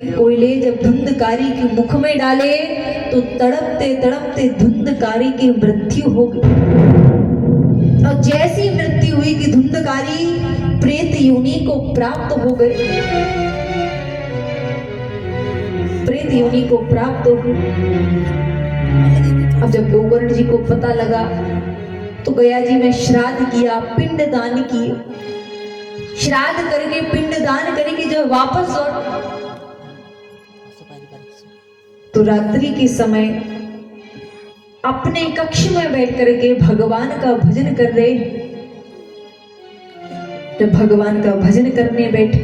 कोयले जब धुंधकारी के मुख में डाले तो तड़पते तड़पते धुंधकारी की मृत्यु हो गई। और जैसी मृत्यु हुई कि धुंधकारी प्रेत योनि को प्राप्त हो गए, प्रेत योनि को प्राप्त हो गए। अब जब गोकर्ण जी को पता लगा तो गया जी में श्राद्ध किया, पिंड दान किए। श्राद्ध करके पिंड दान करके जब वापस लौट तो रात्रि के समय अपने कक्ष में बैठ करके भगवान का भजन कर रहे। जब भगवान का भजन करने बैठे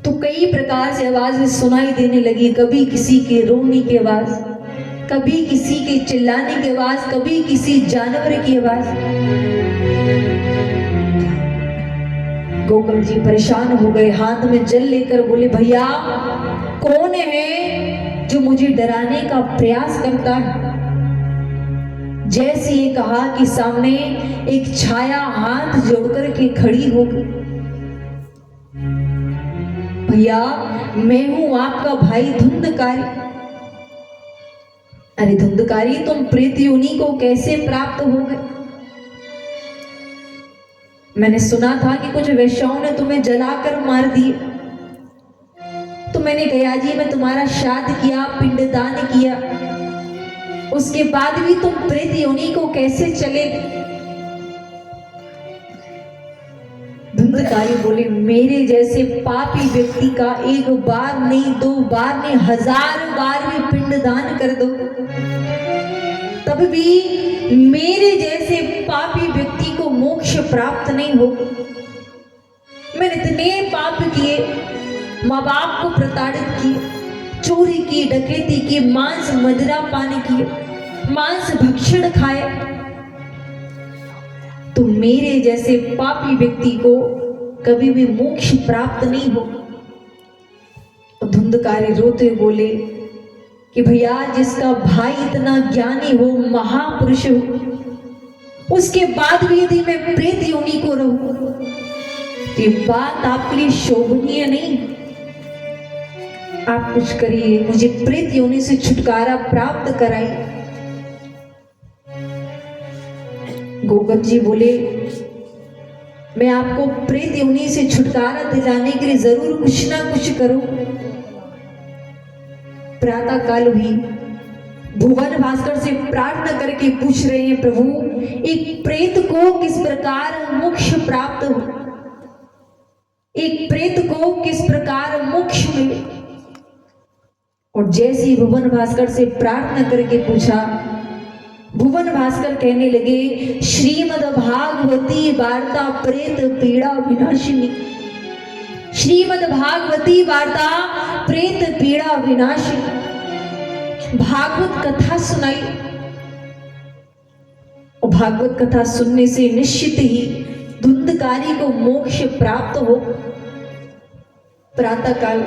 तो कई प्रकार से आवाजें सुनाई देने लगी। कभी किसी के रोने की आवाज, कभी किसी के चिल्लाने की आवाज, कभी किसी जानवर की आवाज। गोकर्ण जी परेशान हो गए, हाथ में जल लेकर बोले, भैया कौन है जो मुझे डराने का प्रयास करता है? जैसे ये कहा कि सामने एक छाया हाथ जोड़कर के खड़ी हो गई। भैया मैं हूं आपका भाई धुंधकारी। अरे धुंधकारी, तुम प्रेत योनि को कैसे प्राप्त हो गए? मैंने सुना था कि कुछ वैश्याओं ने तुम्हें जलाकर मार दिए। तो मैंने गया जी में तुम्हारा श्राद्ध किया, पिंडदान किया, उसके बाद भी तुम प्रेत योनि को कैसे चले? धुंधकारी बोले, मेरे जैसे पापी व्यक्ति का एक बार नहीं, दो बार नहीं, 1000 बार भी पिंडदान कर दो तब भी मेरे जैसे पापी व्यक्ति को मोक्ष प्राप्त नहीं हो। मैंने इतने पाप किए, माँ बाप को प्रताड़ित किए, चोरी की, डकैती की, मांस मदिरा पान किए, मांस भक्षण खाए, तो मेरे जैसे पापी व्यक्ति को कभी भी मोक्ष प्राप्त नहीं हो। धुंधकारी रोते बोले कि भैया जिसका भाई इतना ज्ञानी हो, महापुरुष हो, उसके बाद भी यदि मैं प्रेत योनि को रहूं तो ये बात आपके लिए शोभनीय नहीं। आप कुछ करिए, मुझे प्रेत योनि से छुटकारा प्राप्त कराइए। गोकर्ण जी बोले, मैं आपको प्रेत योनि से छुटकारा दिलाने के लिए जरूर कुछ ना कुछ करूं। प्रातः काल हुई, भुवन भास्कर से प्रार्थना करके पूछ रहे हैं, प्रभु एक प्रेत को किस प्रकार मोक्ष प्राप्त हो, एक प्रेत को किस प्रकार मोक्ष मिले। और जैसे ही भुवन भास्कर से प्रार्थना करके पूछा, भुवन भास्कर कहने लगे, श्रीमद् भागवती वार्ता प्रेत पीड़ा विनाशिनी। श्रीमद् भागवती वार्ता प्रेत पीड़ा विनाशिनी। भागवत कथा सुनाई और भागवत कथा सुनने से निश्चित ही धुंधकारी को मोक्ष प्राप्त हो। प्रातः काल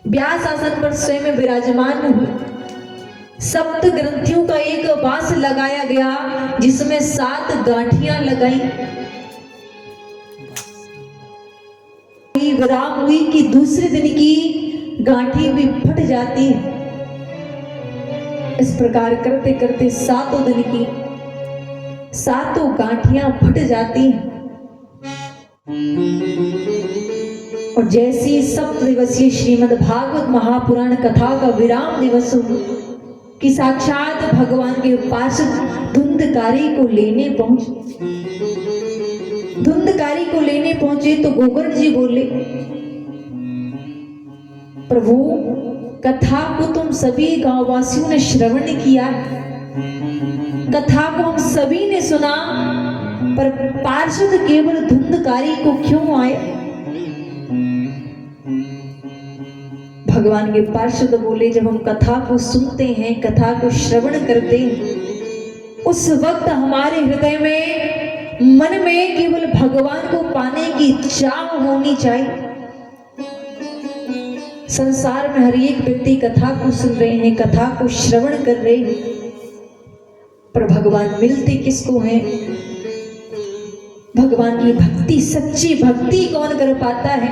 व्यास आसन पर स्वयं विराजमान हुए। सप्त ग्रंथियों का एक बांस लगाया गया जिसमें 7 गांठियां लगाई। विराम हुई कि दूसरे दिन की गांठी भी फट जाती है। इस प्रकार करते करते 7 दिन की 7 गांठियां फट जाती हैं। और जैसी 7 दिवसीय श्रीमद् भागवत महापुराण कथा का विराम दिवस हुआ कि साक्षात भगवान के पार्षद धुंधकारी को लेने पहुंचे। धुंधकारी को लेने पहुंचे तो गोकर्ण जी बोले, प्रभु कथा को तुम सभी गांववासियों ने श्रवण किया, कथा को हम सभी ने सुना, पर पार्षद केवल धुंधकारी को क्यों आए? भगवान के पार्षद बोले, जब हम कथा को सुनते हैं, कथा को श्रवण करते हैं, उस वक्त हमारे हृदय में, मन में केवल भगवान को पाने की चाह होनी चाहिए। संसार में हर एक व्यक्ति कथा को सुन रहे हैं, कथा को श्रवण कर रहे हैं, पर भगवान मिलते किसको हैं? भगवान की भक्ति, सच्ची भक्ति कौन कर पाता है?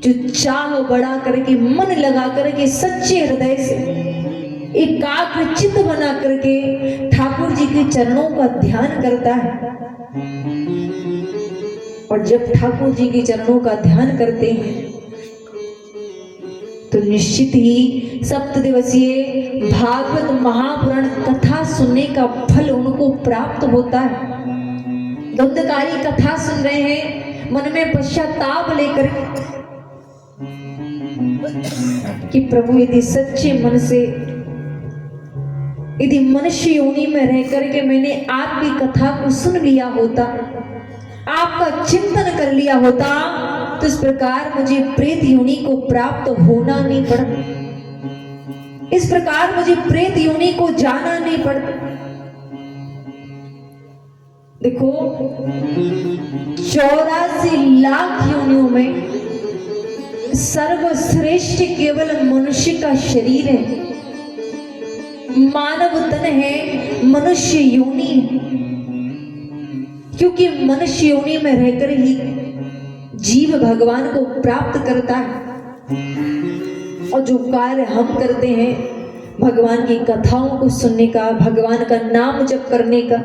जो चाह बढ़ा करके, मन लगा करके, सच्चे हृदय से, एकाग्र चित्त बना करके ठाकुर जी के चरणों का ध्यान करता है। और जब ठाकुर जी के चरणों का ध्यान करते हैं तो निश्चित ही 7 दिवसीय भागवत महापुराण कथा सुनने का फल उनको प्राप्त होता है। द्वंद्वकारी कथा सुन रहे हैं, मन में पश्चाताप लेकर कि प्रभु यदि सच्चे मन से, यदि मनुष्य योनि में रह करके मैंने आपकी कथा को सुन लिया होता, आपका चिंतन कर लिया होता, तो इस प्रकार मुझे प्रेत योनि को प्राप्त होना नहीं पड़ता, इस प्रकार मुझे प्रेत योनि को जाना नहीं पड़ता। देखो 84 लाख योनियों में सर्वश्रेष्ठ केवल मनुष्य का शरीर है, मानव तन है, मनुष्य योनि है। क्योंकि मनुष्य योनि में रहकर ही जीव भगवान को प्राप्त करता है। और जो कार्य हम करते हैं, भगवान की कथाओं को सुनने का, भगवान का नाम जप करने का,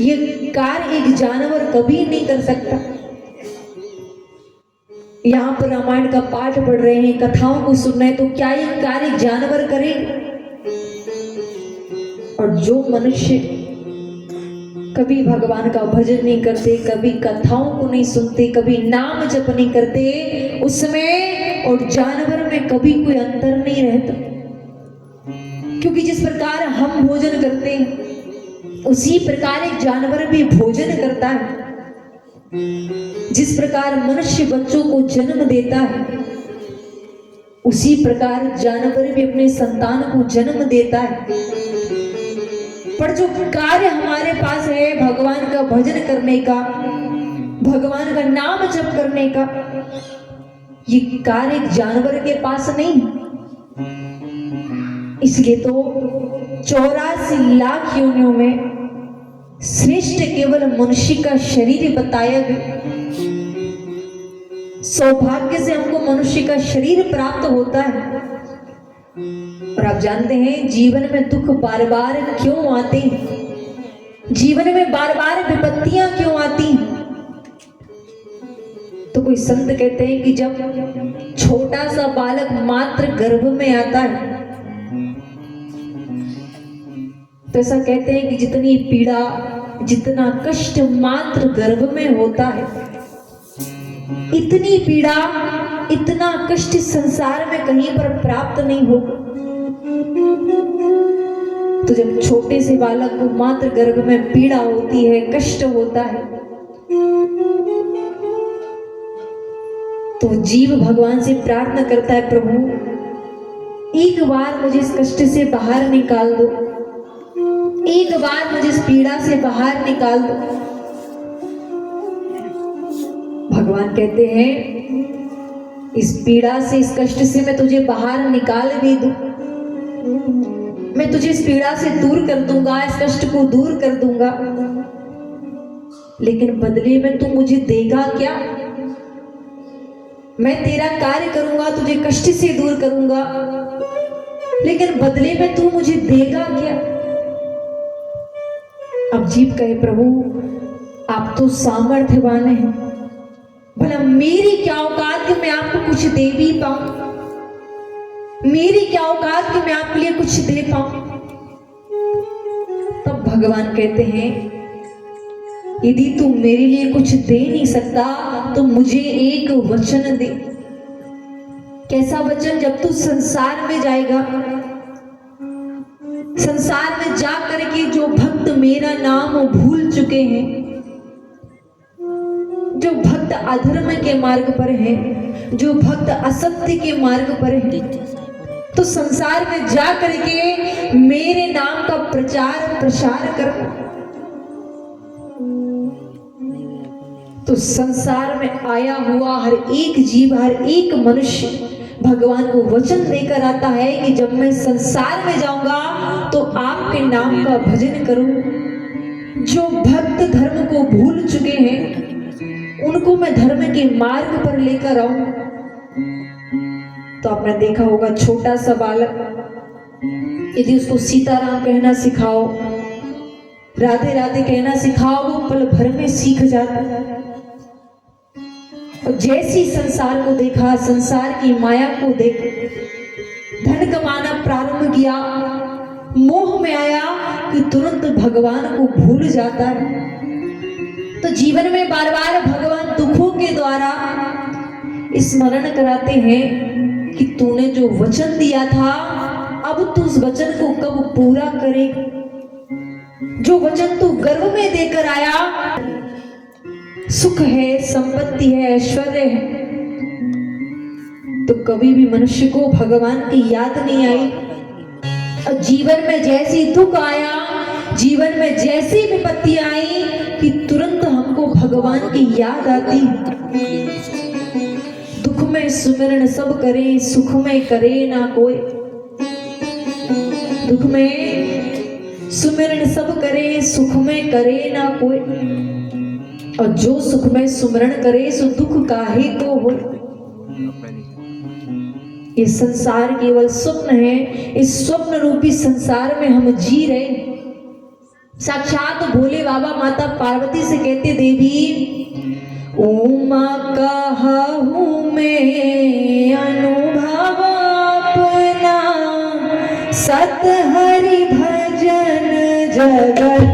ये कार्य एक जानवर कभी नहीं कर सकता। यहाँ पर रामायण का पाठ पढ़ रहे हैं, कथाओं को सुन रहे हैं, तो क्या ये कार्य जानवर करे? और जो मनुष्य कभी भगवान का भजन नहीं करते, कभी कथाओं को नहीं सुनते, कभी नाम जप नहीं करते, उसमें और जानवर में कभी कोई अंतर नहीं रहता। क्योंकि जिस प्रकार हम भोजन करते हैं, उसी प्रकार एक जानवर भी भोजन करता है। जिस प्रकार मनुष्य बच्चों को जन्म देता है, उसी प्रकार जानवर भी अपने संतान को जन्म देता है। पर जो कार्य हमारे पास है भगवान का भजन करने का, भगवान का नाम जप करने का, ये कार्य जानवर के पास नहीं। इसलिए तो 84 लाख योनियों में श्रेष्ठ केवल मनुष्य का शरीर बताया गया। सौभाग्य से हमको मनुष्य का शरीर प्राप्त होता है। और आप जानते हैं जीवन में दुख बार बार क्यों आते हैं, जीवन में बार बार विपत्तियां क्यों आती हैं? तो कोई संत कहते हैं कि जब छोटा सा बालक मात्र गर्भ में आता है, तो ऐसा कहते हैं कि जितनी पीड़ा, जितना कष्ट मात्र गर्भ में होता है, इतनी पीड़ा, इतना कष्ट संसार में कहीं पर प्राप्त नहीं होगा। तो जब छोटे से बालक को मात्र गर्भ में पीड़ा होती है, कष्ट होता है, तो जीव भगवान से प्रार्थना करता है, प्रभु एक बार मुझे इस कष्ट से बाहर निकाल दो, एक बार मुझे इस पीड़ा से बाहर निकाल दो। भगवान कहते हैं इस पीड़ा से, इस कष्ट से मैं तुझे बाहर निकाल भी दूं, मैं तुझे इस पीड़ा से दूर कर दूंगा, इस कष्ट को दूर कर दूंगा, लेकिन बदले में तू मुझे देगा क्या? मैं तेरा कार्य करूंगा, तुझे कष्ट से दूर करूंगा, लेकिन बदले में तू मुझे देगा क्या? अब जीव कहे, प्रभु आप तो सामर्थ्यवान हैं, भला मेरी क्या औकात कि मैं आपको कुछ दे भी पाऊं, मेरी क्या औकात कि मैं आपके लिए कुछ दे पाऊं? तब भगवान कहते हैं यदि तू मेरे लिए कुछ दे नहीं सकता तो मुझे एक वचन दे। कैसा वचन? जब तू संसार में जाएगा, संसार में जा करके जो भक्त मेरा नाम भूल चुके हैं, जो भक्त अधर्म के मार्ग पर हैं, जो भक्त असत्य के मार्ग पर हैं, तो संसार में जा करके मेरे नाम का प्रचार प्रसार कर। तो संसार में आया हुआ हर एक जीव, हर एक मनुष्य भगवान को वचन देकर आता है कि जब मैं संसार में जाऊंगा तो आपके नाम का भजन करूं। जो भक्त धर्म को भूल चुके हैं उनको मैं धर्म के मार्ग पर लेकर आऊं। तो आपने देखा होगा छोटा सा बालक यदि उसको सीताराम कहना सिखाओ, राधे राधे कहना सिखाओ, वो पल भर में सीख जाता है। और जैसी संसार को देखा, संसार की माया को देख धन कमाना प्रारंभ किया, मोह में आया कि तुरंत भगवान को भूल जाता है। तो जीवन में बार बार भगवान दुखों के द्वारा स्मरण कराते हैं कि तूने जो वचन दिया था, अब तू उस वचन को कब पूरा करे। जो वचन तू गर्व में देकर आया, सुख है, संपत्ति है, ऐश्वर्य है, तो कभी भी मनुष्य को भगवान की याद नहीं आई। और जीवन में जैसी दुख आया, जीवन में जैसी विपत्ति आई कि तुरंत हमको भगवान की याद आती। दुख में सुमिरन सब करे, सुख में करे ना कोई। दुख में सुमिरन सब करे, सुख में करे ना कोई। और जो सुख में सुमिरन करे, सो दुख काहे को हो। ये संसार केवल स्वप्न है। इस स्वप्न रूपी संसार में हम जी रहे। साक्षात भोले बाबा माता पार्वती से कहते, देवी उमा कहूँ मैं अनुभव अपना, सत हरि भजन जगत